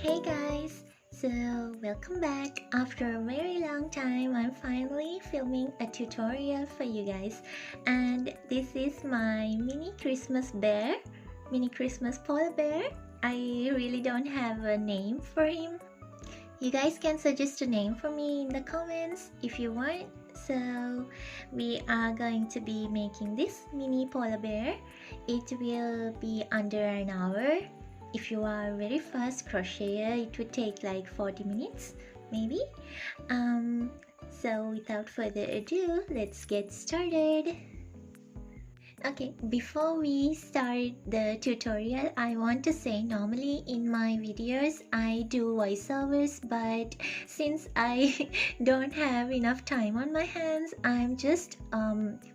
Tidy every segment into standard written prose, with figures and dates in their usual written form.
Hey guys, so welcome back. After a very long time, I'm finally filming a tutorial for you guys, and this is my mini Christmas polar bear. I really don't have a name for him. You guys can suggest a name for me in the comments if you want. So we are going to be making this mini polar bear. It will be under an hour. If you are a very fast crocheter, it would take like 40 minutes maybe. So without further ado, let's get started. Okay, before we start the tutorial, I want to say normally in my videos I do voiceovers, but since I don't have enough time on my hands, I'm just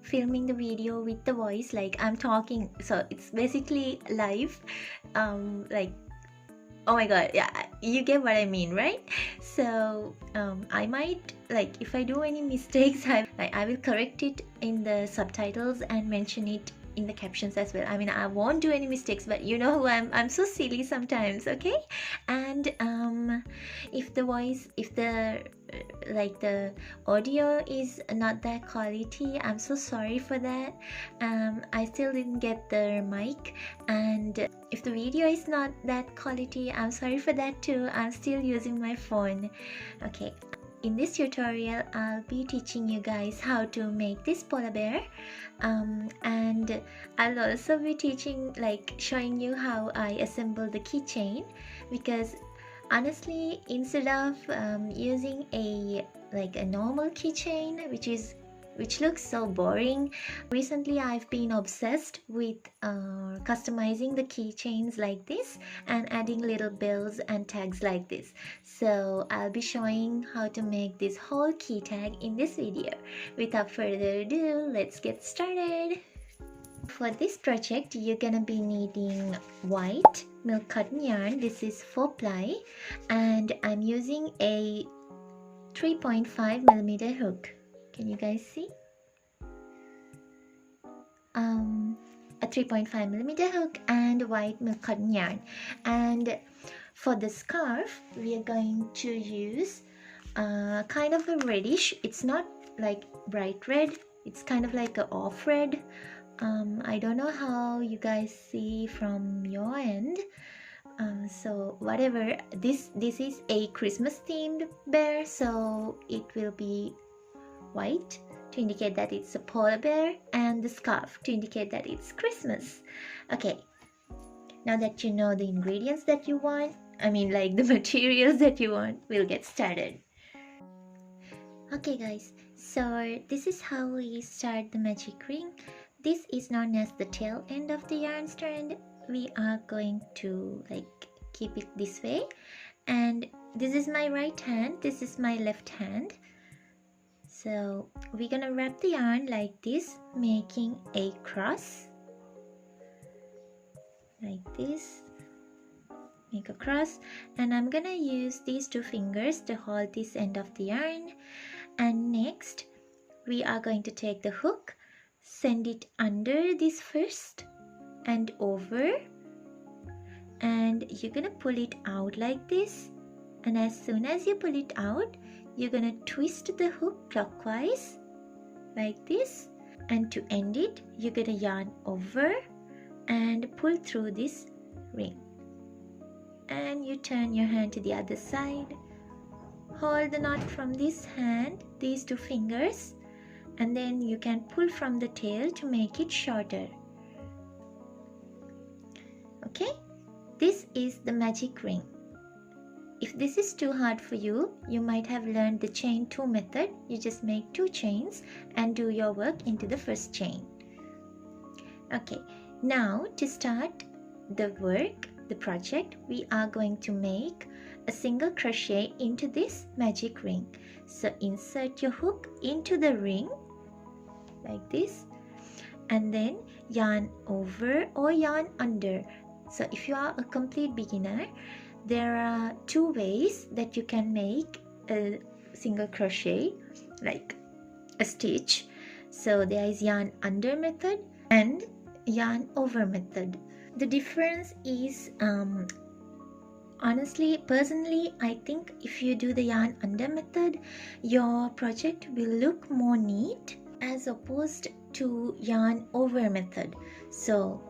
filming the video with the voice, like I'm talking, so it's basically live, like, oh my god, yeah, you get what I mean, right? So I might, like, if I do any mistakes, I will correct it in the subtitles and mention it in the captions as well. I mean, I won't do any mistakes, but you know who I'm so silly sometimes, okay? And if the audio is not that quality, I'm so sorry for that. I still didn't get the mic, and if the video is not that quality, I'm sorry for that too. I'm still using my phone. Okay, in this tutorial I'll be teaching you guys how to make this polar bear, and I'll also be teaching, like, showing you how I assemble the keychain, because honestly, instead of using a normal keychain which looks so boring, recently I've been obsessed with customizing the keychains like this and adding little bells and tags like this. So I'll be showing how to make this whole key tag in this video. Without further ado, let's get started. For this project, you're gonna be needing white milk cotton yarn. This is 4-ply, and I'm using a 3.5mm hook. Can you guys see? A 3.5mm hook and white milk cotton yarn. And for the scarf, we are going to use kind of a reddish. It's not like bright red. It's kind of like a off red. I don't know how you guys see from your end. So whatever, this is a Christmas themed bear, so it will be white to indicate that it's a polar bear, and the scarf to indicate that it's Christmas. Okay, now that you know the ingredients that you want, I mean like the materials that you want, we'll get started. Okay guys, so this is how we start the magic ring. This is known as the tail end of the yarn strand. We are going to keep it this way, and this is my right hand, this is my left hand. So we're gonna wrap the yarn like this, making a cross like this. Make a cross, and I'm gonna use these two fingers to hold this end of the yarn. And next we are going to take the hook, send it under this first and over, and you're gonna pull it out like this. And as soon as you pull it out, you're gonna twist the hook clockwise like this, and to end it, you're gonna yarn over and pull through this ring. And you turn your hand to the other side, hold the knot from this hand, these two fingers, and then you can pull from the tail to make it shorter. Okay, this is the magic ring. If this is too hard for you, you might have learned the chain 2 method. You just make 2 chains and do your work into the first chain. Okay, now to start the work, the project, we are going to make a single crochet into this magic ring. So insert your hook into the ring like this, and then yarn over or yarn under. So if you are a complete beginner, there are 2 ways that you can make a single crochet, like a stitch. So there is yarn under method and yarn over method. The difference is Honestly, personally, I think if you do the yarn under method, your project will look more neat as opposed to yarn over method. So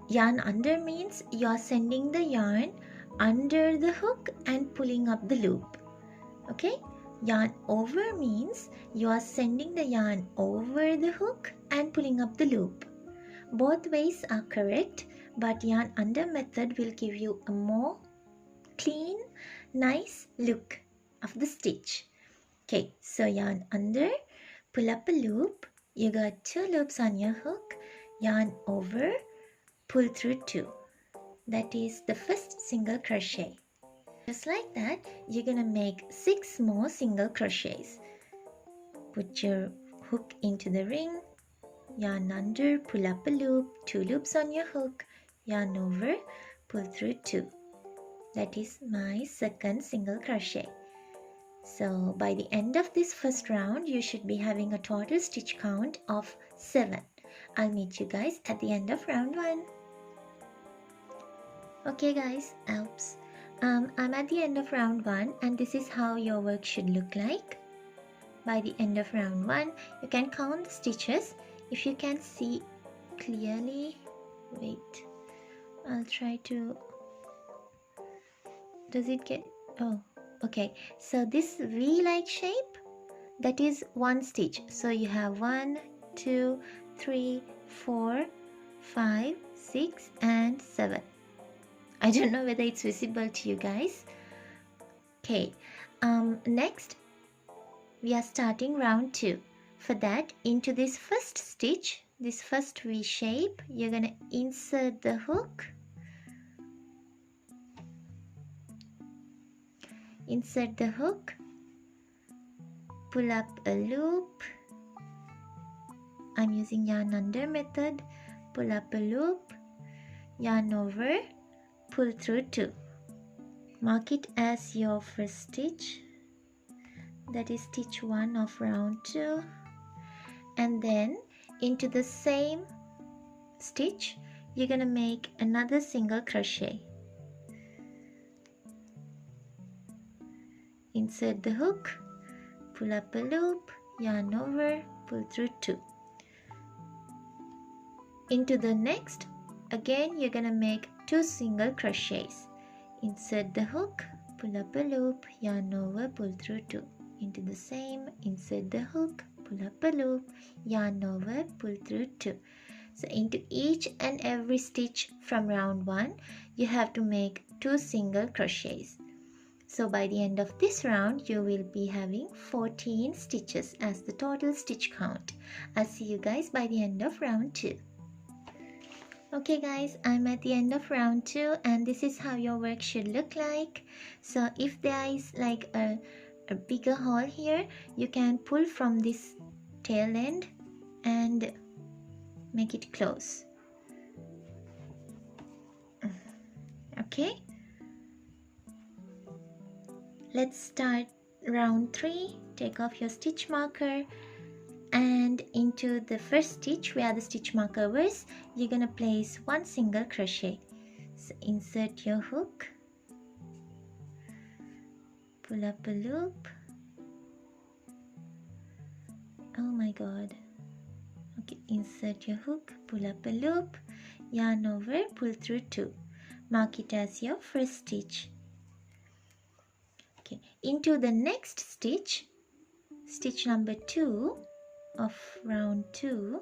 yarn under means you are sending the yarn under the hook and pulling up the loop. Okay? Yarn over means you are sending the yarn over the hook and pulling up the loop. Both ways are correct, but yarn under method will give you a more clean, nice look of the stitch. Okay, so yarn under, pull up a loop, you got 2 loops on your hook, yarn over, pull through 2. That is the first single crochet. Just like that, you're gonna make 6 more single crochets. Put your hook into the ring, yarn under, pull up a loop, 2 loops on your hook, yarn over, pull through 2. That is my second single crochet. So by the end of this first round, you should be having a total stitch count of 7. I'll meet you guys at the end of round 1. Okay guys, oops. I'm at the end of round 1 and this is how your work should look like. By the end of round 1, you can count the stitches. If you can see clearly, wait, I'll try to... Does it get... oh, okay. So this V-like shape, that is 1 stitch. So you have 1, 2, 3, 4, 5, 6 and 7. I don't know whether it's visible to you guys. Okay, next we are starting round 2. For that, into this first stitch, this first V shape, you're gonna insert the hook. Insert the hook, pull up a loop. I'm using yarn under method. Pull up a loop, yarn over, pull through 2. Mark it as your first stitch. That is stitch 1 of round 2. And then into the same stitch, you're gonna make another single crochet. Insert the hook, pull up a loop, yarn over, pull through 2. Into the next, again you're gonna make 2 single crochets. Insert the hook, pull up a loop, yarn over, pull through 2. Into the same, insert the hook, pull up a loop, yarn over, pull through 2. So into each and every stitch from round 1, you have to make 2 single crochets. So by the end of this round, you will be having 14 stitches as the total stitch count. I'll see you guys by the end of round 2. Okay guys, I'm at the end of round 2 and this is how your work should look like. So if there is like a bigger hole here, you can pull from this tail end and make it close. Okay. Let's start round 3. Take off your stitch marker and into the first stitch where the stitch marker was, you're gonna place 1 single crochet. So insert your hook, pull up a loop. Oh my god. Okay, insert your hook, pull up a loop, yarn over, pull through 2. Mark it as your first stitch. Okay, into the next stitch, stitch number 2 of round 2,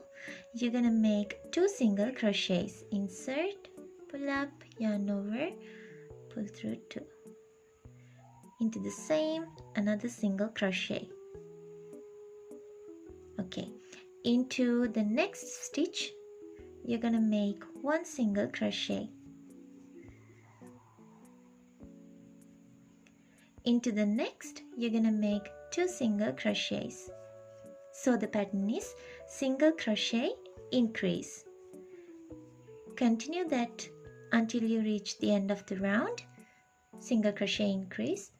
you're gonna make 2 single crochets. Insert, pull up, yarn over, pull through 2. Into the same, another single crochet. Okay, into the next stitch, you're gonna make 1 single crochet. Into the next, you're gonna make 2 single crochets. So the pattern is single crochet, increase. Continue that until you reach the end of the round. Single crochet, increase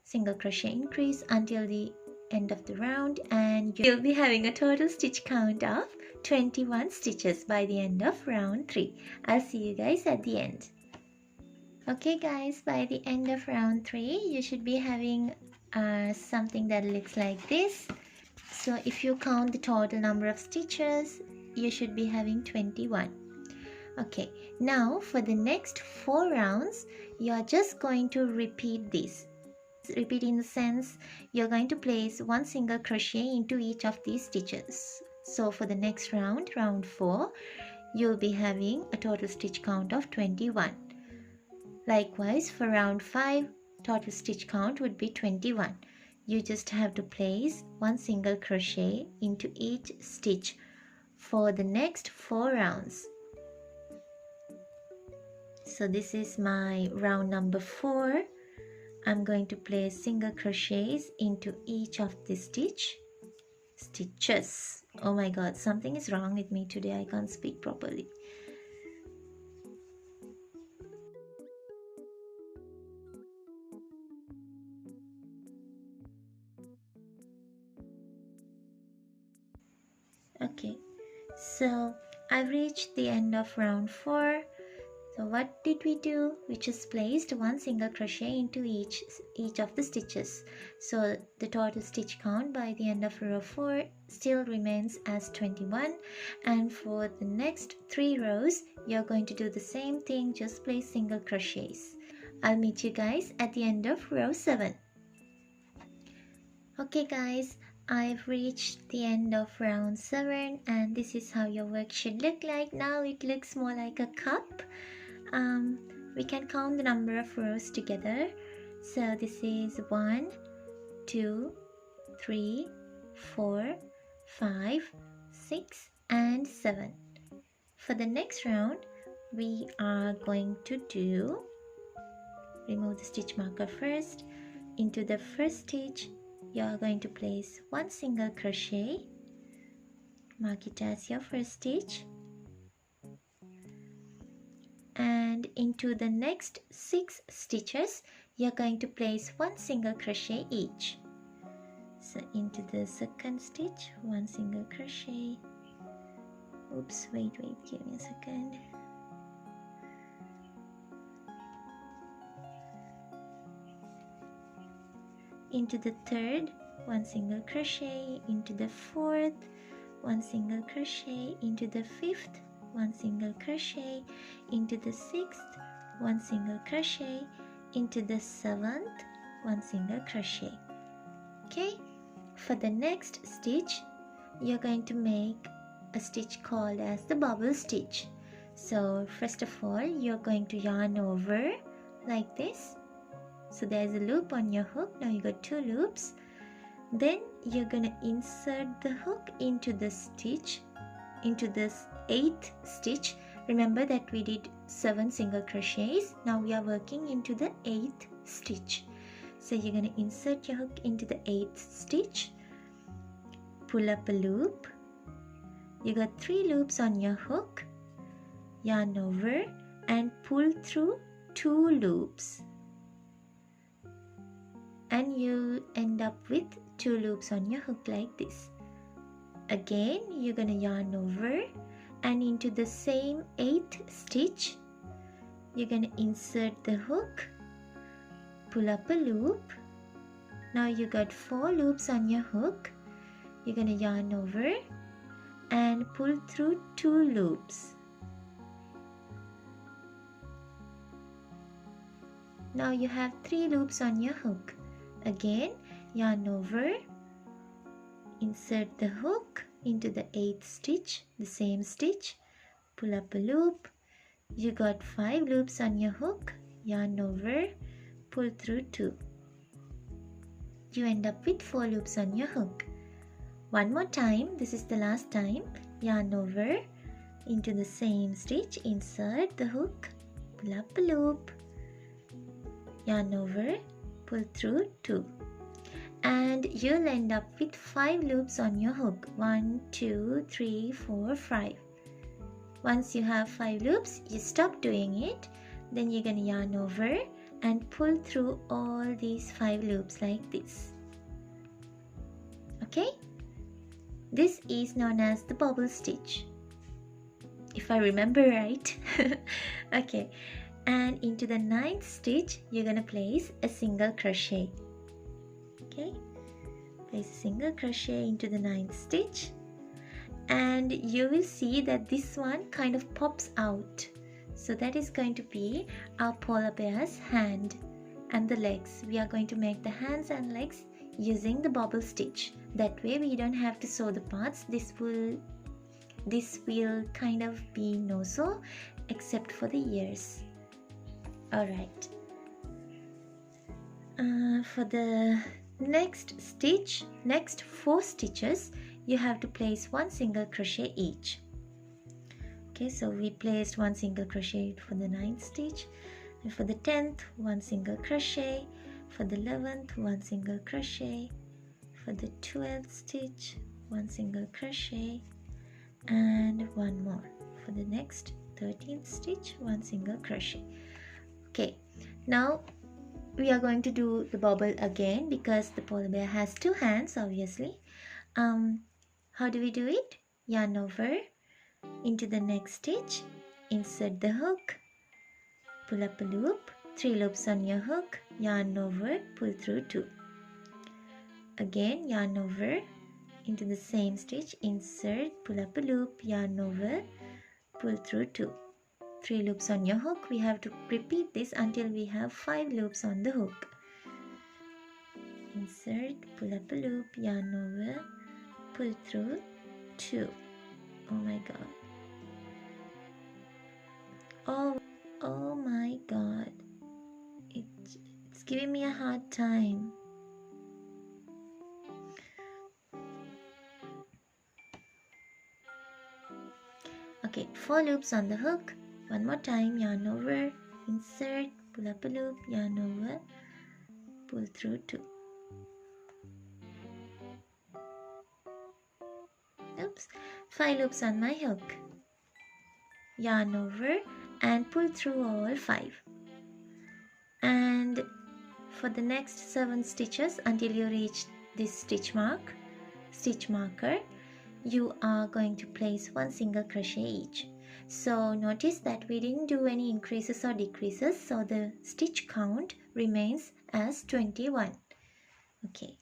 until the end of the round, and you'll be having a total stitch count of 21 stitches by the end of round 3. I'll see you guys at the end. Okay guys, by the end of round 3 you should be having something that looks like this. So if you count the total number of stitches, you should be having 21. Okay, now for the next 4 rounds you are just going to repeat this. Repeat in the sense you're going to place one single crochet into each of these stitches. So for the next round, round 4, you'll be having a total stitch count of 21. Likewise, for round 5, total stitch count would be 21. You just have to place one single crochet into each stitch for the next 4 rounds. So this is my round number 4. I'm going to place single crochets into each of the stitches. Oh my god, something is wrong with me today. I can't speak properly. Okay, so I've reached the end of round 4. So what did we do? We just placed one single crochet into each of the stitches. So the total stitch count by the end of row 4 still remains as 21. And for the next 3 rows, you're going to do the same thing, just place single crochets. I'll meet you guys at the end of row 7. Okay guys, I've reached the end of round 7 and this is how your work should look like. Now it looks more like a cup. We can count the number of rows together. So this is 1, 2, 3, 4, 5, 6 and 7. For the next round, we are going to do, remove the stitch marker first. Into the first stitch, you are going to place one single crochet. Mark it as your first stitch. And into the next 6 stitches, you're going to place one single crochet each. So into the second stitch, one single crochet. Oops, wait, give me a second. Into the third, one single crochet. Into the fourth, one single crochet. Into the fifth, one single crochet. Into the sixth, one single crochet. Into the seventh, one single crochet. Okay, for the next stitch you're going to make a stitch called as the bubble stitch. So first of all, you're going to yarn over like this. So there's a loop on your hook. Now you got 2 loops. Then you're gonna insert the hook into the stitch, into this 8th stitch. Remember that we did 7 single crochets. Now we are working into the 8th stitch. So you're gonna insert your hook into the 8th stitch, pull up a loop. You got 3 loops on your hook, yarn over and pull through 2 loops. And you end up with 2 loops on your hook like this. Again, you're gonna yarn over and into the same 8th stitch, you're gonna insert the hook, pull up a loop. Now you got 4 loops on your hook. You're gonna yarn over and pull through 2 loops. Now you have 3 loops on your hook. Again, yarn over, insert the hook into the 8th stitch, the same stitch, pull up a loop. You got 5 loops on your hook, yarn over, pull through 2. You end up with 4 loops on your hook. One more time, this is the last time, yarn over into the same stitch, insert the hook, pull up a loop, yarn over, pull through 2. And you'll end up with 5 loops on your hook. 1, 2, 3, 4, 5. Once you have 5 loops, you stop doing it. Then you're gonna yarn over and pull through all these 5 loops like this. Okay? This is known as the bubble stitch, if I remember right. Okay, and into the 9th stitch you're gonna place a single crochet. Okay, place a single crochet into the 9th stitch, and you will see that this one kind of pops out. So that is going to be our polar bear's hand and the legs. We are going to make the hands and legs using the bobble stitch. That way we don't have to sew the parts. This will kind of be no sew except for the ears. Alright, for the next stitch, next 4 stitches, you have to place 1 single crochet each. Okay, so we placed 1 single crochet for the 9th stitch, and for the 10th 1 single crochet, for the 11th 1 single crochet, for the 12th stitch 1 single crochet, and 1 more for the next 13th stitch, 1 single crochet. Okay, now we are going to do the bobble again because the polar bear has 2 hands, obviously. How do we do it? Yarn over into the next stitch, insert the hook, pull up a loop, 3 loops on your hook, yarn over, pull through 2. Again yarn over into the same stitch, insert, pull up a loop, yarn over, pull through 2. 3 loops on your hook. We have to repeat this until we have 5 loops on the hook. Insert, pull up a loop, yarn over, pull through 2. Oh my god. Oh my god. It's giving me a hard time. Okay, 4 loops on the hook. One more time, yarn over, insert, pull up a loop, yarn over, pull through 2. Oops, 5 loops on my hook, yarn over and pull through all 5. And for the next 7 stitches until you reach this stitch marker, you are going to place 1 single crochet each. So notice that we didn't do any increases or decreases, so the stitch count remains as 21. Okay.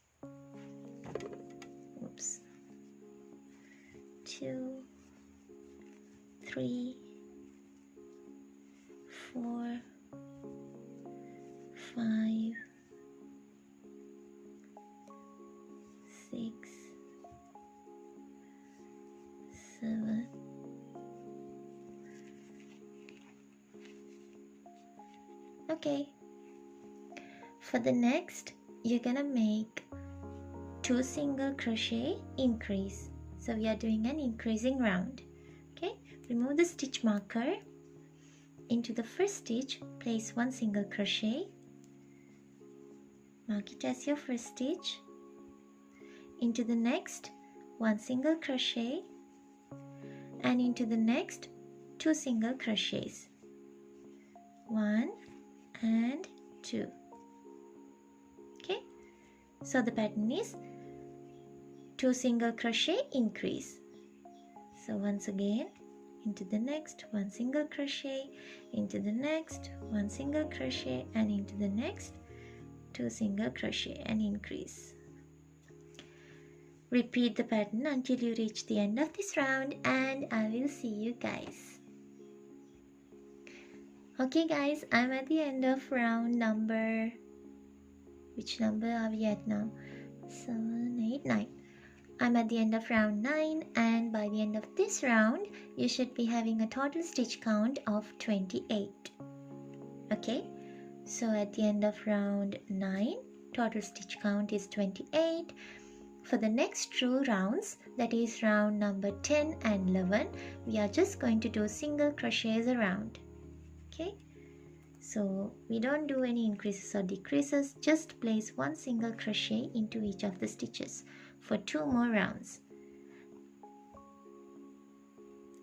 Oops. 2, 3, 4, 5, 6, 7. Okay. For the next, you're gonna make 2 single crochet increase. So we are doing an increasing round. Okay, remove the stitch marker. Into the first stitch, place 1 single crochet. Mark it as your first stitch. Into the next, 1 single crochet. And into the next, 2 single crochets. 1 and 2. Okay, so the pattern is 2 single crochet increase. So once again, into the next 1 single crochet, into the next 1 single crochet, and into the next 2 single crochet and increase. Repeat the pattern until you reach the end of this round, and I will see you guys. Okay guys, I'm at the end of round number, which number are we at now? 7, 8, 9. I'm at the end of round 9, and by the end of this round, you should be having a total stitch count of 28. Okay, so at the end of round 9, total stitch count is 28. For the next 2 rounds, that is round number 10 and 11, we are just going to do single crochets around. Okay, so we don't do any increases or decreases, just place 1 single crochet into each of the stitches for 2 more rounds.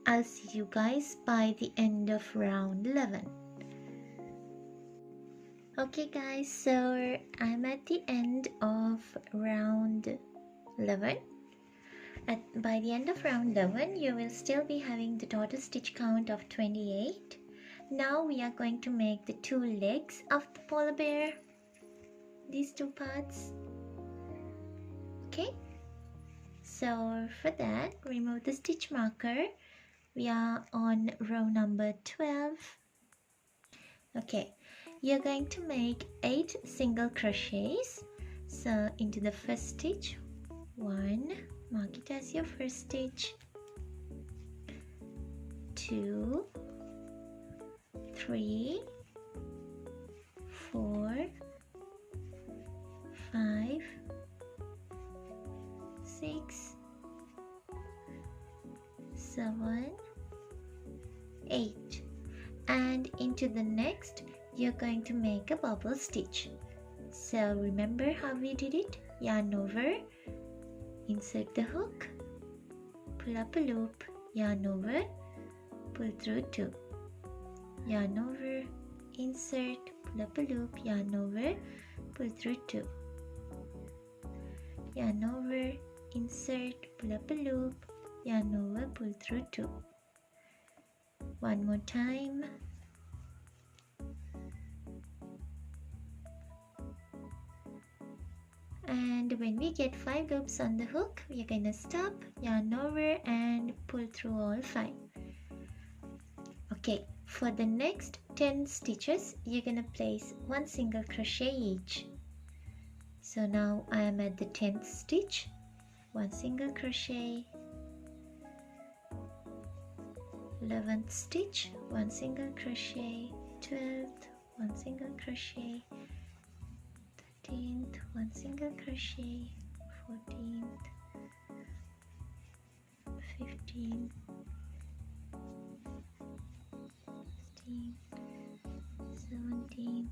I'll see you guys by the end of round 11. Okay guys, so I'm at the end of round 11. By the end of round 11, you will still be having the total stitch count of 28. Now we are going to make the two legs of the polar bear, these two parts. Okay, so for that, remove the stitch marker. We are on row number 12. Okay, you're going to make 8 single crochets. So into the first stitch, 1, mark it as your first stitch, 2, 3, 4, 5, 6, 7, 8, and into the next you're going to make a bubble stitch. So remember how we did it? Yarn over, insert the hook, pull up a loop, yarn over, pull through 2, yarn over, insert, pull up a loop, yarn over, pull through 2, yarn over, insert, pull up a loop, yarn over, pull through 2. One more time. And when we get 5 loops on the hook, we're gonna stop, yarn over and pull through all 5. Okay, for the next 10 stitches, you're gonna place 1 single crochet each. So now I am at the 10th stitch, 1 single crochet, 11th stitch, 1 single crochet, 12th, 1 single crochet, 13th, 1 single crochet, 14th, 15th, 16th, 17th,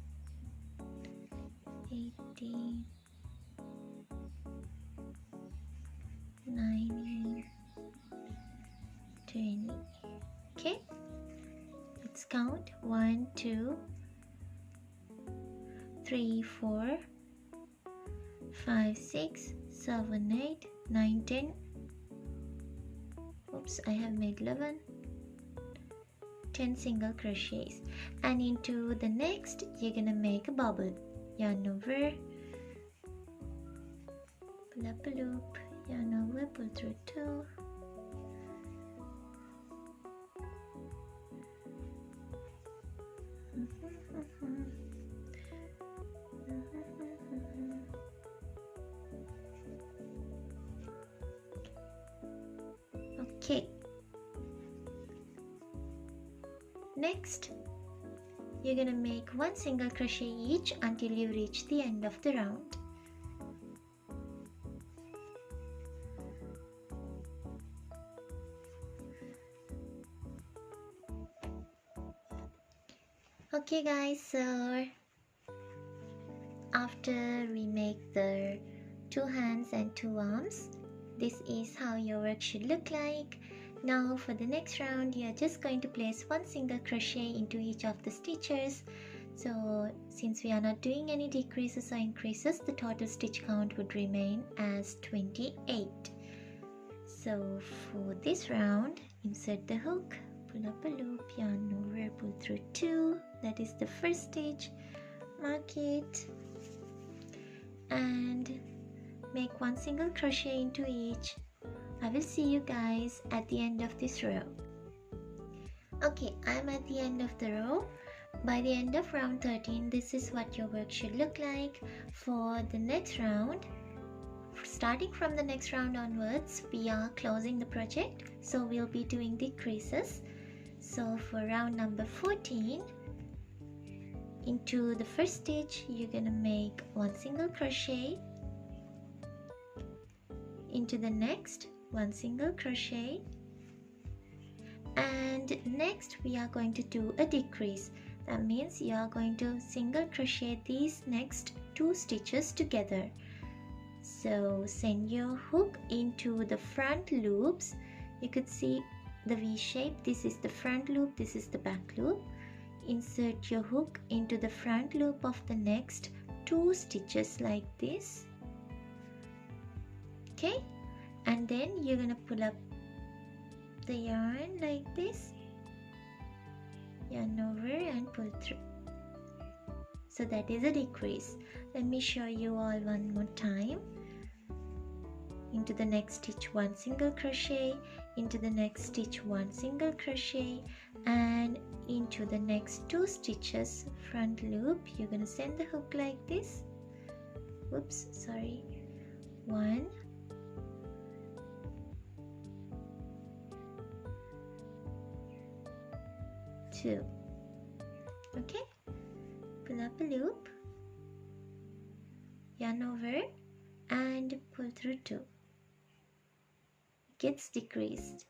18th, 19th, 20. Okay, let's count 1, 2, 3, 4, 5, 6, 7, 8, 9, 10. Oops, I have made 11. 10 single crochets, and into the next you're gonna make a bubble. Yarn over, pull up a loop, yarn over, pull through 2, okay. Next, you're gonna make 1 single crochet each until you reach the end of the round. Okay guys, so after we make the 2 hands and 2 arms, this is how your work should look like. Now for the next round, you are just going to place 1 single crochet into each of the stitches. So since we are not doing any decreases or increases, the total stitch count would remain as 28. So for this round, insert the hook, pull up a loop, yarn over, pull through 2, that is the first stitch, mark it and make 1 single crochet into each. I will see you guys at the end of this row. Okay, I'm at the end of the row. By the end of round 13, this is what your work should look like. For the next round, starting from the next round onwards, we are closing the project, so we'll be doing decreases. So for round number 14, into the first stitch, you're gonna make 1 single crochet, into the next 1 single crochet, and next we are going to do a decrease. That means you are going to single crochet these next 2 stitches together. So send your hook into the front loops. You could see the V shape. This is the front loop, this is the back loop. Insert your hook into the front loop of the next 2 stitches like this. Okay, and then you're gonna pull up the yarn like this yarn over and pull through. So that is a decrease. Let me show you all one more time. Into the next stitch 1 single crochet, into the next stitch 1 single crochet, and into the next 2 stitches front loop. You're gonna send the hook like this. Oops, sorry. 1, 2. Okay, pull up a loop, yarn over and pull through 2. Gets decreased.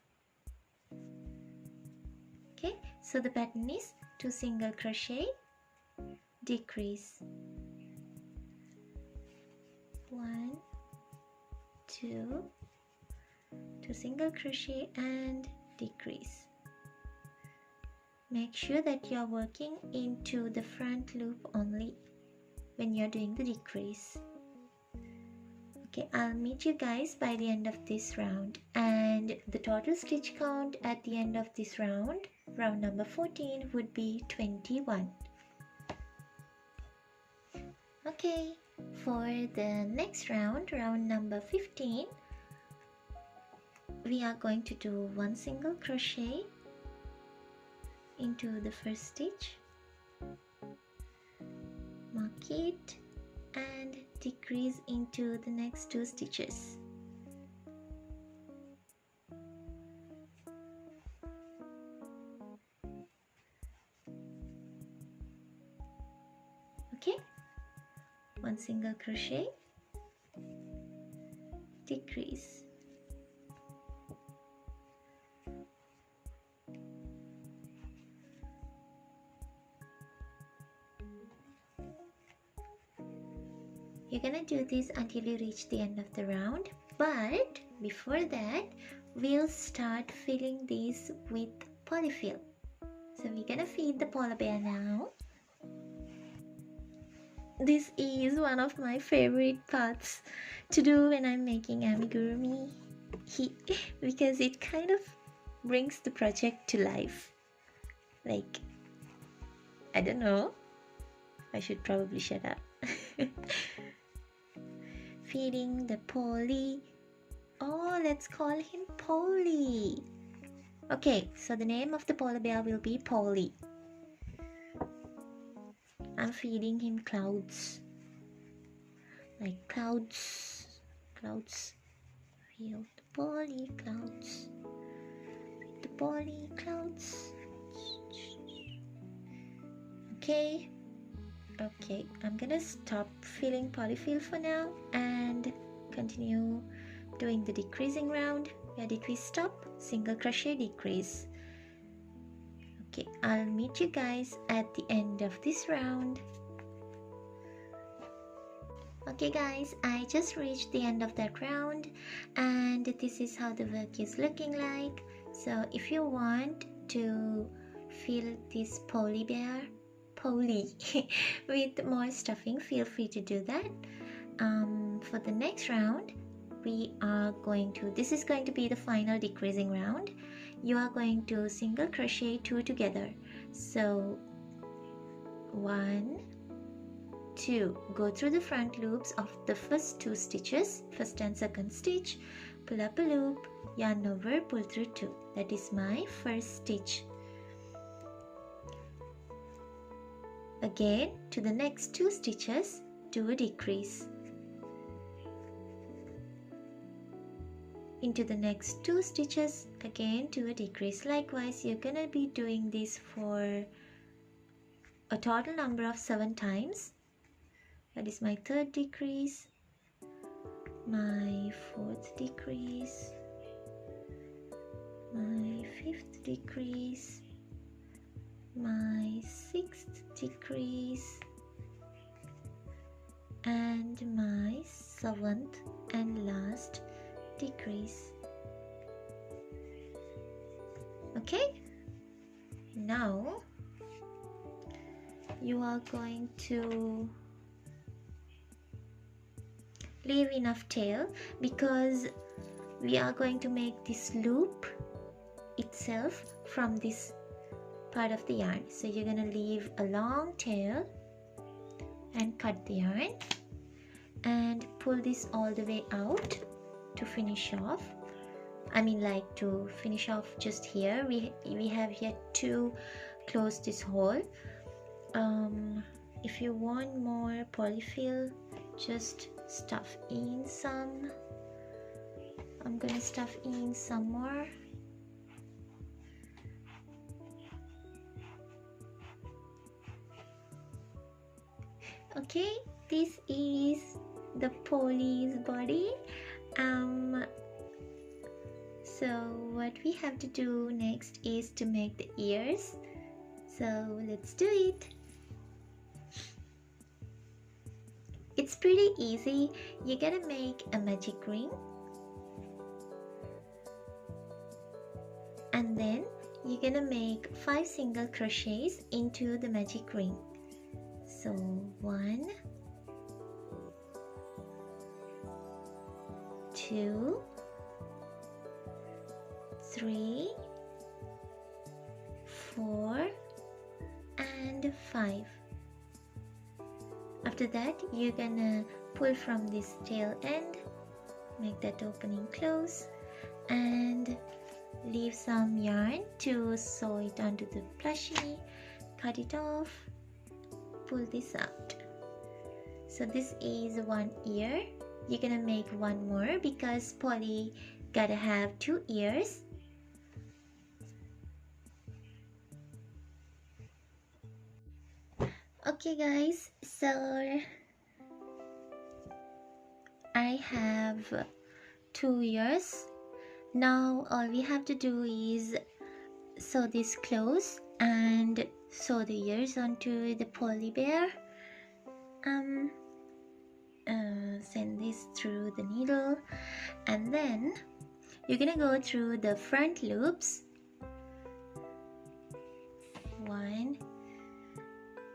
Okay, so the pattern is 2 single crochet, decrease, 1, 2, 2 single crochet and decrease. Make sure that you are working into the front loop only when you're doing the decrease. Okay, I'll meet you guys by the end of this round, and the total stitch count at the end of this round, round number 14, would be 21. Okay, for the next round, round number 15, we are going to do 1 single crochet into the first stitch, mark it, and decrease into the next 2 stitches. Okay, 1 single crochet, decrease, you're gonna do this until you reach the end of the round, but before that we'll start filling these with Polyfil. So we're gonna feed the polar bear now. This is one of my favorite parts to do when I'm making amigurumi because it kind of brings the project to life. Like, I don't know, I should probably shut up. Feeding the Polly. Oh, let's call him Polly. Okay, so the name of the polar bear will be Polly. I'm feeding him clouds. Like clouds. Clouds. Feel the Polly clouds. Feed the Polly clouds. Okay. Okay, I'm gonna stop filling Polyfil for now and continue doing the decreasing round. Yeah, decrease, stop, single crochet, decrease. Okay, I'll meet you guys at the end of this round. Okay guys, I just reached the end of that round and this is how the work is looking like. So if you want to fill this Polly bear, Polly with more stuffing, feel free to do that. For the next round, we are going to, this is going to be the final decreasing round. You are going to single crochet 2 together. So 1, 2, go through the front loops of the first 2 stitches, first and second stitch, pull up a loop, yarn over, pull through 2. That is my first stitch. Again, to the next 2 stitches, do a decrease. Into the next 2 stitches, again do a decrease. Likewise, you're gonna be doing this for a total number of 7 times. That is my 3rd decrease, my 4th decrease, my 5th decrease, my 6th decrease, and my 7th and last decrease. Okay, now you are going to leave enough tail because we are going to make this loop itself from this part of the yarn. So you're gonna leave a long tail and cut the yarn and pull this all the way out to finish off. I mean, like, to finish off just here. We have yet to close this hole. If you want more polyfil, just stuff in some. I'm gonna stuff in some more. Okay, this is the Pawlie's body. So what we have to do next is to make the ears. So let's do it. It's pretty easy. You're gonna make a magic ring, and then you're gonna make 5 single crochets into the magic ring. So 1, 2, 3, 4, and 5. After that, you're gonna pull from this tail end, make that opening close, and leave some yarn to sew it onto the plushie, cut it off, pull this out. So this is 1 ear. You're gonna make 1 more because Polly gotta have 2 ears. Okay guys, so I have 2 ears. Now all we have to do is sew this close and sew the ears onto the poly bear. Send this through the needle, and then you're gonna go through the front loops. 1.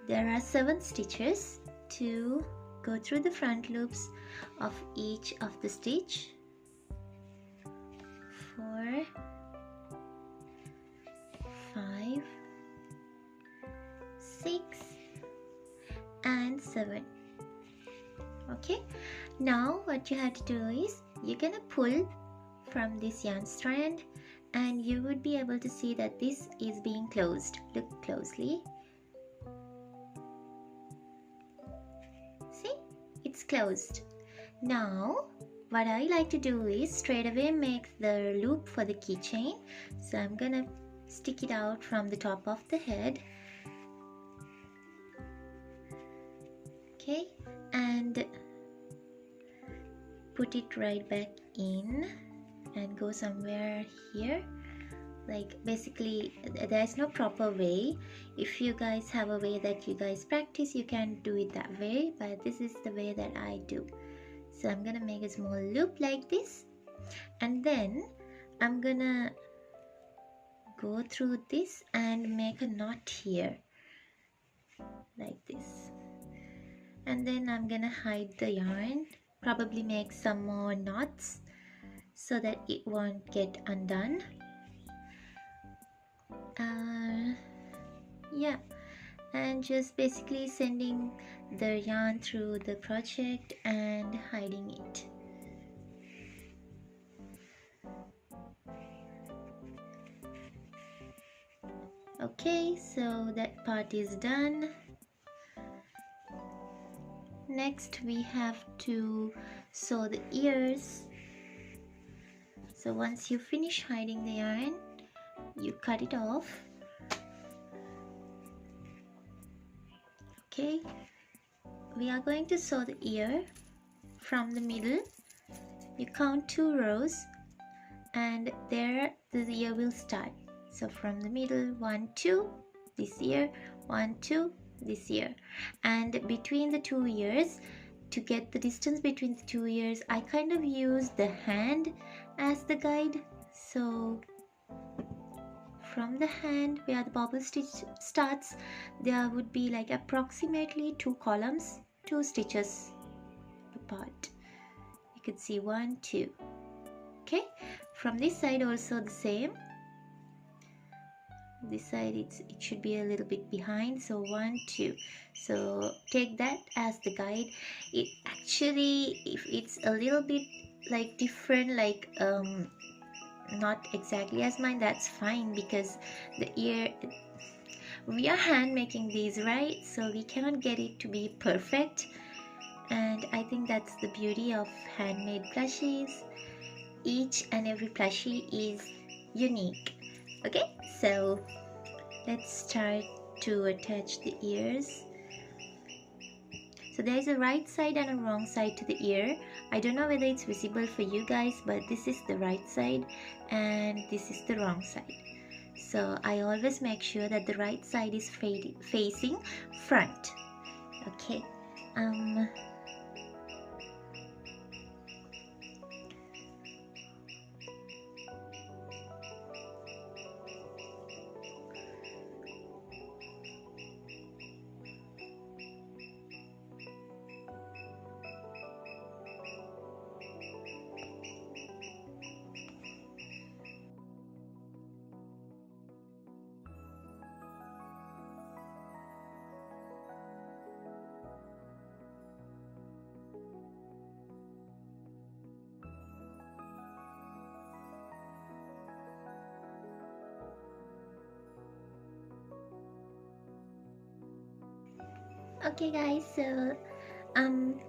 There are 7 stitches to go through the front loops of each of the stitch. 4, 5, 6, and 7. Okay, now what you have to do is you're gonna pull from this yarn strand, and you would be able to see that this is being closed. Look closely. See, it's closed. Now what I like to do is straight away make the loop for the keychain. So I'm gonna stick it out from the top of the head. Okay, and put it right back in and go somewhere here. Like, basically there's no proper way. If you guys have a way that you guys practice, you can do it that way, but this is the way that I do. So I'm gonna make a small loop like this, and then I'm gonna go through this and make a knot here like this, and then I'm gonna hide the yarn, probably make some more knots so that it won't get undone. Yeah, and just basically sending the yarn through the project and hiding it. Okay, so that part is done. Next we have to sew the ears. So once you finish hiding the yarn, you cut it off. Okay, we are going to sew the ear from the middle. You count 2 rows, and there the ear will start. So from the middle, 1, 2, this ear, 1, 2, this ear, and between the 2 ears, to get the distance between the 2 ears, I kind of use the hand as the guide. So from the hand where the bobble stitch starts, there would be like approximately 2 columns, 2 stitches apart. You can see 1, 2. Okay, from this side also the same. this side it should be a little bit behind. So 1 2, so take that as the guide. It actually, if it's a little bit like different, like not exactly as mine, that's fine, because the ear, we are hand making these, right? So we cannot get it to be perfect, and I think that's the beauty of handmade plushies. Each and every plushie is unique. Okay, so let's start to attach the ears. So there's a right side and a wrong side to the ear. I don't know whether it's visible for you guys, but this is the right side and this is the wrong side. So I always make sure that the right side is facing front. Okay. Okay guys, so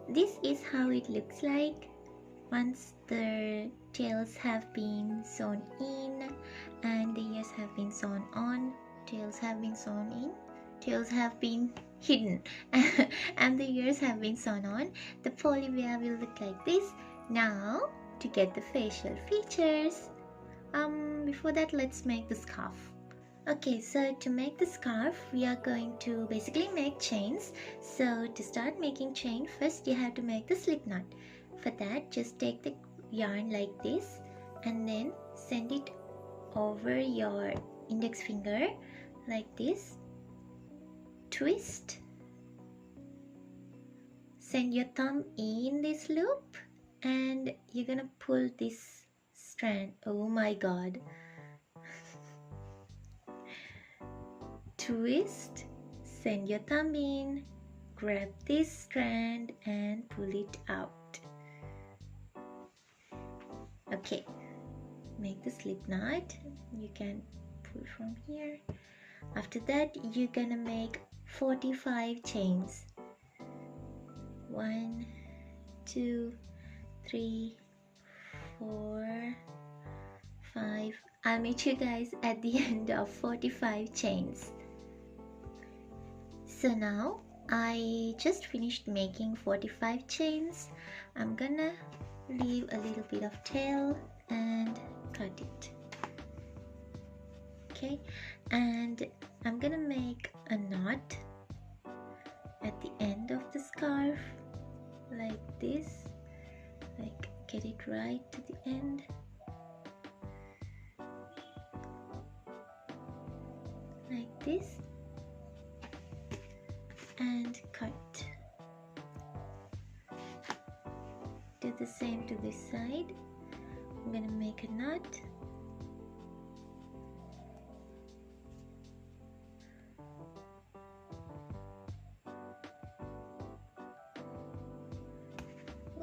this is how it looks like once the tails have been sewn in and the ears have been sewn on. Tails have been sewn in, tails have been hidden and the ears have been sewn on. The Polyfil will look like this. Now to get the facial features, before that let's make the scarf. Okay, so to make the scarf, we are going to basically make chains. So to start making chain, first you have to make the slip knot. For that, just take the yarn like this and then send it over your index finger like this. Twist. Send your thumb in this loop and you're gonna pull this strand. Oh my god. Twist, send your thumb in, grab this strand and pull it out. Okay, make the slip knot. You can pull from here. After that, you're gonna make 45 chains. 1, 2, 3, 4, 5. I'll meet you guys at the end of 45 chains. So now I just finished making 45 chains. I'm gonna leave a little bit of tail and cut it. Okay, and I'm gonna make a knot at the end of the scarf like this, like get it right to the end. Like this. And cut. Do the same to this side. I'm gonna make a knot.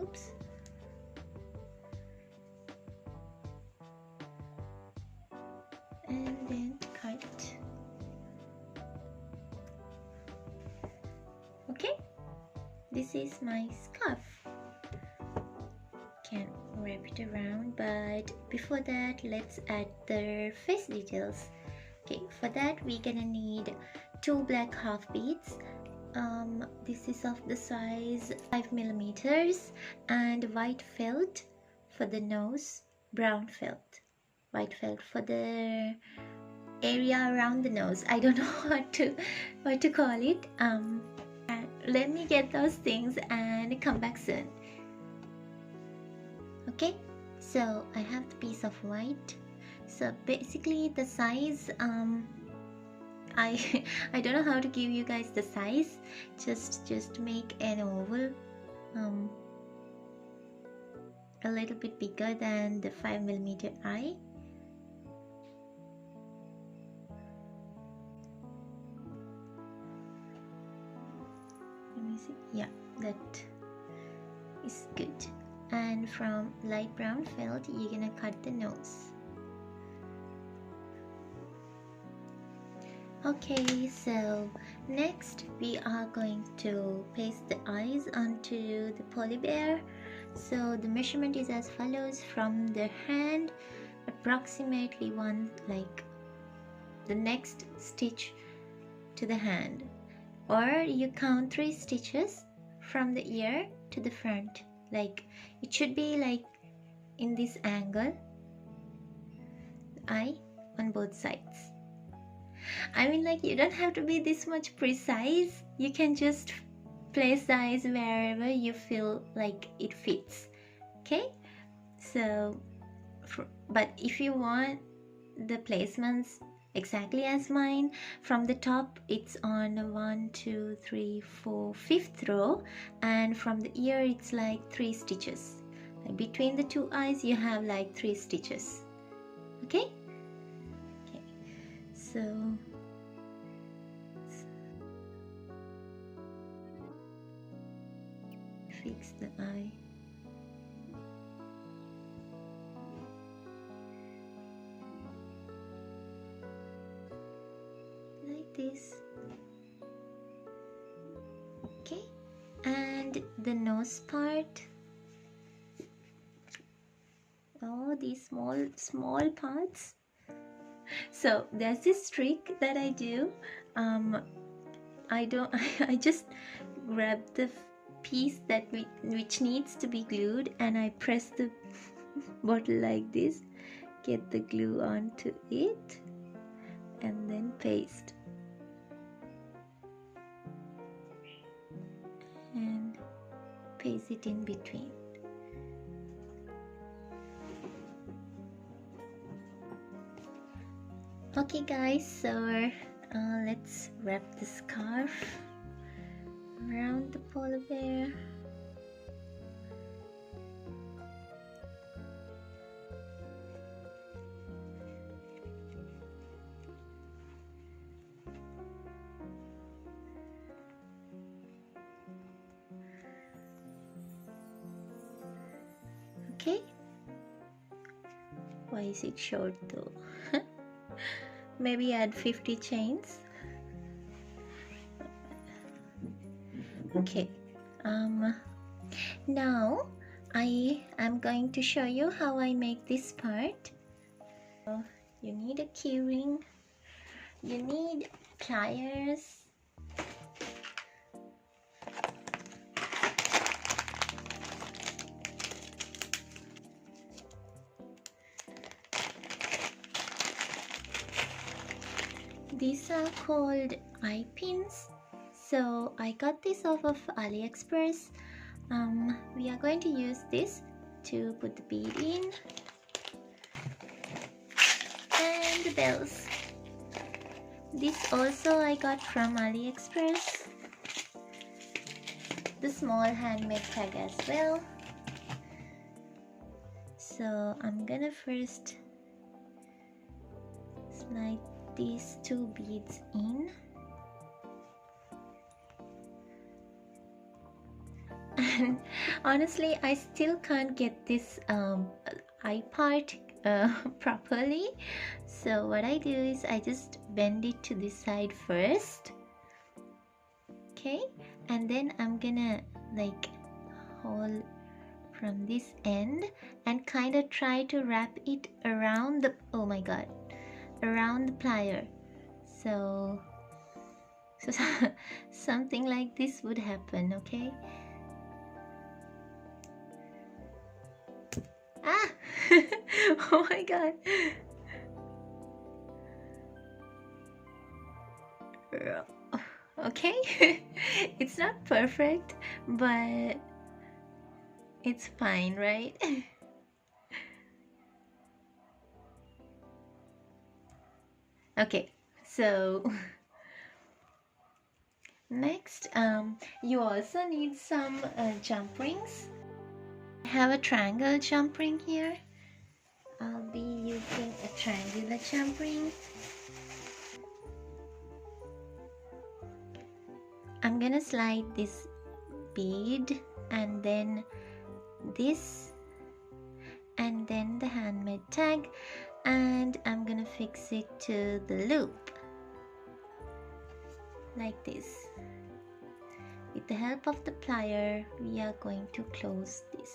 Oops. And then cut. Okay, this is my scarf. Can wrap it around, but before that let's add the face details. Okay, for that we're gonna need 2 black half beads. This is of the size 5 millimeters, and white felt for the nose, brown felt, white felt for the area around the nose. I don't know what to call it. Let me get those things and come back soon. Okay, so I have the piece of white. So basically the size, I don't know how to give you guys the size. Just make an oval a little bit bigger than the 5 millimeter eye. see? Yeah, that is good. And from light brown felt, you're gonna cut the nose. Okay, so next we are going to paste the eyes onto the poly bear. So the measurement is as follows: from the hand, approximately one, like the next stitch to the hand, or you count 3 stitches from the ear to the front. Like it should be like in this angle, eye on both sides. I mean, like, you don't have to be this much precise. You can just place the eyes wherever you feel like it fits. Okay, so but if you want the placements exactly as mine, from the top it's on 1 2 3 4 5th row, and from the ear it's like 3 stitches. Like between the 2 eyes you have like 3 stitches. Okay, so fix the eye. Like this. Okay, and the nose part. Oh, these small parts. So there's this trick that I do. I just grab the piece that which needs to be glued, and I press the bottle like this, get the glue onto it, and then paste, and paste it in between. Okay guys, so let's wrap the scarf around the polar bear. Okay, why is it short though? Maybe add 50 chains. Okay, now I am going to show you how I make this part. So you need a keyring, you need pliers, these are called eye pins. So I got this off of AliExpress. We are going to use this to put the bead in, and the bells. This also I got from AliExpress. The small handmade tag as well. So I'm gonna first slide these 2 beads in, and honestly I still can't get this eye part properly. So what I do is I just bend it to this side first, okay, and then I'm gonna like hold from this end and kind of try to wrap it around the, oh my god, around the plier. So something like this would happen. Okay, ah oh my god. Okay, it's not perfect, but it's fine, right? Okay, so next you also need some jump rings. I have a triangle jump ring here. I'll be using a triangular jump ring. I'm gonna slide this bead, and then this, and then the handmade tag, and I'm gonna fix it to the loop like this. With the help of the plier, we are going to close this.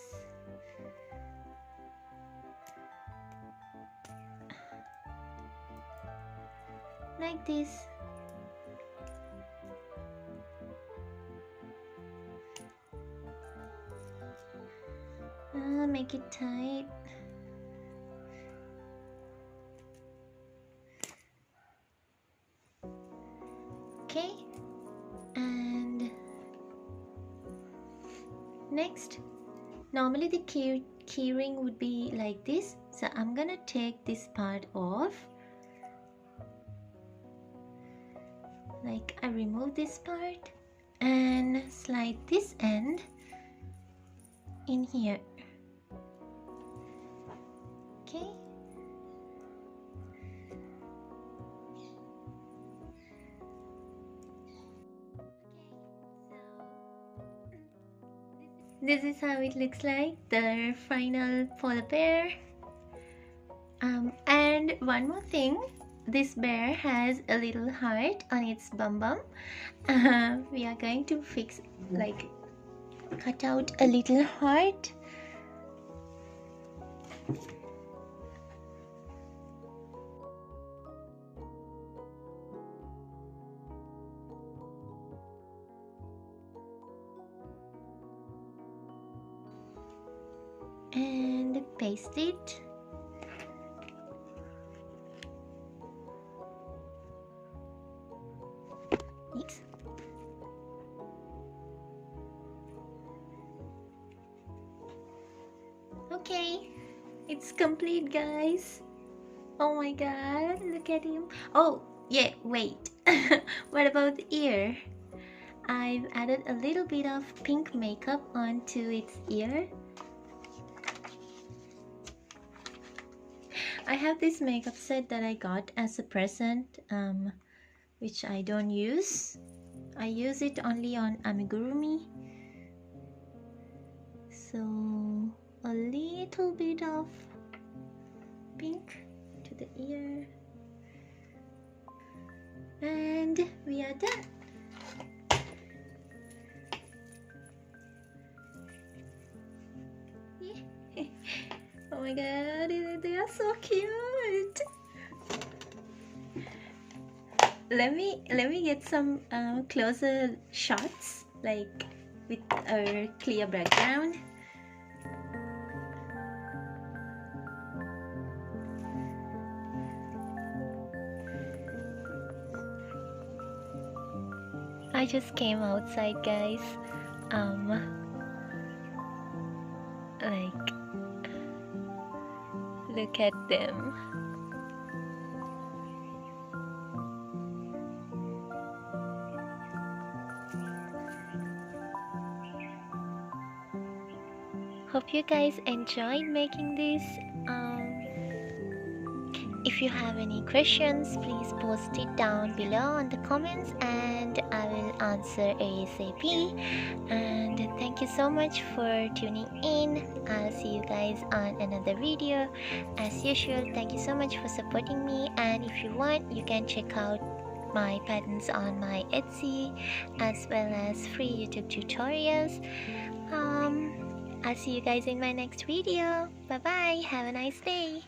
Like this. Make it tight. Okay, and next, normally the keyring would be like this, so I'm gonna take this part off. Like, I remove this part and slide this end in here. Okay. This is how it looks like, the final polar bear. And one more thing, this bear has a little heart on its bum bum. We are going to fix, like, cut out a little heart. And paste it. Oops. Okay, it's complete, guys. Oh my god, look at him. Oh yeah, wait. What about the ear? I've added a little bit of pink makeup onto its ear. I have this makeup set that I got as a present, which I don't use. I use it only on Amigurumi. So a little bit of pink to the ear. And we are done. Oh my god, they are so cute. Let me get some closer shots, like with a clear background. I just came outside, guys. Like, look at them. Hope you guys enjoyed making this. If you have any questions, please post it down below on the comments and I will answer ASAP. And thank you so much for tuning in. I'll see you guys on another video. As usual, thank you so much for supporting me, and if you want, you can check out my patterns on my Etsy as well as free YouTube tutorials. I'll see you guys in my next video. Bye bye, have a nice day.